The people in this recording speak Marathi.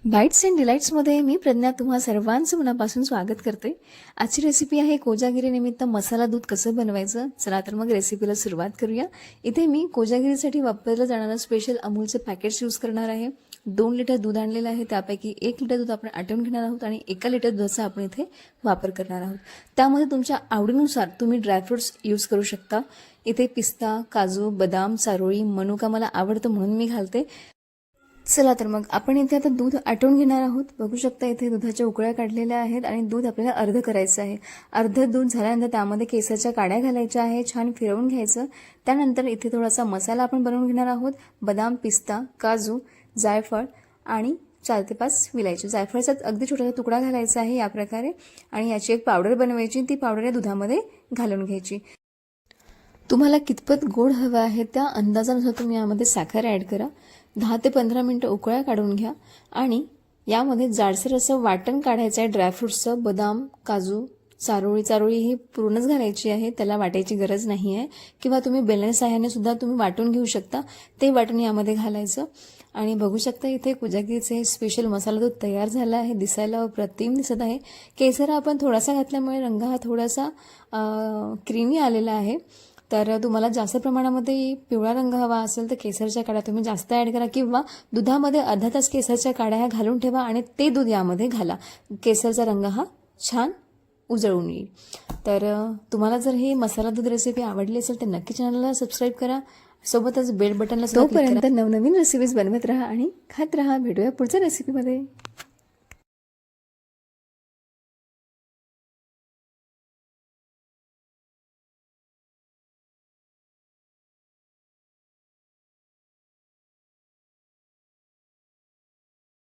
बाईट्स अँड डिलाईट्समध्ये मी प्रज्ञा तुम्हा सर्वांचं मनापासून स्वागत करते। आजची रेसिपी आहे कोजागिरीनिमित्त मसाला दूध कसं बनवायचं। चला तर मग रेसिपीला सुरुवात करूया। इथे मी कोजागिरीसाठी वापरलं जाणारं स्पेशल अमूलचे पॅकेट्स यूज करणार आहे। 2 लिटर दूध आणलेलं आहे, त्यापैकी 1 लिटर दूध आपण आटवून घेणार आहोत आणि 1 लिटर दुधाचा आपण इथे वापर करणार आहोत। त्यामध्ये तुमच्या आवडीनुसार तुम्ही ड्रायफ्रुट्स यूज करू शकता। इथे पिस्ता, काजू, बदाम, चारोळी, मनुका मला आवडतं म्हणून मी घालते। चला तर मग आपण इथे आता दूध आटवून घेणार आहोत। बघू शकता इथे दुधाच्या उकळ्या काढलेल्या आहेत आणि दूध आपल्याला अर्ध करायचं आहे। अर्ध दूध झाल्यानंतर त्यामध्ये केसरच्या काड्या घालायच्या आहे, छान फिरवून घ्यायचं। त्यानंतर इथे थोडासा मसाला आपण बनवून घेणार आहोत। बदाम, पिस्ता, काजू, जायफळ आणि 4 ते 5 विलायची। जायफळाचा अगदी छोटासा तुकडा घालायचा आहे या प्रकारे आणि याची एक पावडर बनवायची। ती पावडर या दुधामध्ये घालून घ्यायची। तुम्हाला कितपत गोड हवा आहे त्या अंदाजानुसार तुम्ही यामध्ये साखर ॲड करा। 10 ते 15 मिनिटं उकळ्या काढून घ्या आणि यामध्ये जाडसर असं वाटण काढायचं आहे ड्रायफ्रुट्सचं। बदाम, काजू, चारोळी ही पूर्णच घालायची आहे, त्याला वाटायची गरज नाही आहे, किंवा तुम्ही बेलण्याच्या सहाय्याने सुद्धा तुम्ही वाटून घेऊ शकता। ते वाटण यामध्ये घालायचं आणि बघू शकता इथे कोजागिरीचे स्पेशल मसाला दूध तयार झाला आहे। दिसायला अप्रतिम दिसत आहे। केसर आपण थोडासा घातल्यामुळे रंग हा थोडासा क्रीमी आलेला आहे। तर तुम्हाला जास्त प्रमाणामध्ये पिवळा रंग हवा असेल तर केसरच्या काड्या तुम्ही जास्त ॲड करा, किंवा दुधामध्ये अर्धा तास केसरच्या काड्या ह्या घालून ठेवा आणि ते दूध यामध्ये घाला। केसरचा रंग हा छान उजळून येईल। तर तुम्हाला जर ही मसाला दूध रेसिपी आवडली असेल तर नक्की चॅनलला सबस्क्राईब करा, सोबतच बेल बटनला सुद्धा क्लिक करा। तोपर्यंत नवनवीन रेसिपीज बनवत राहा आणि खात राहा। भेटूया पुढच्या रेसिपीमध्ये।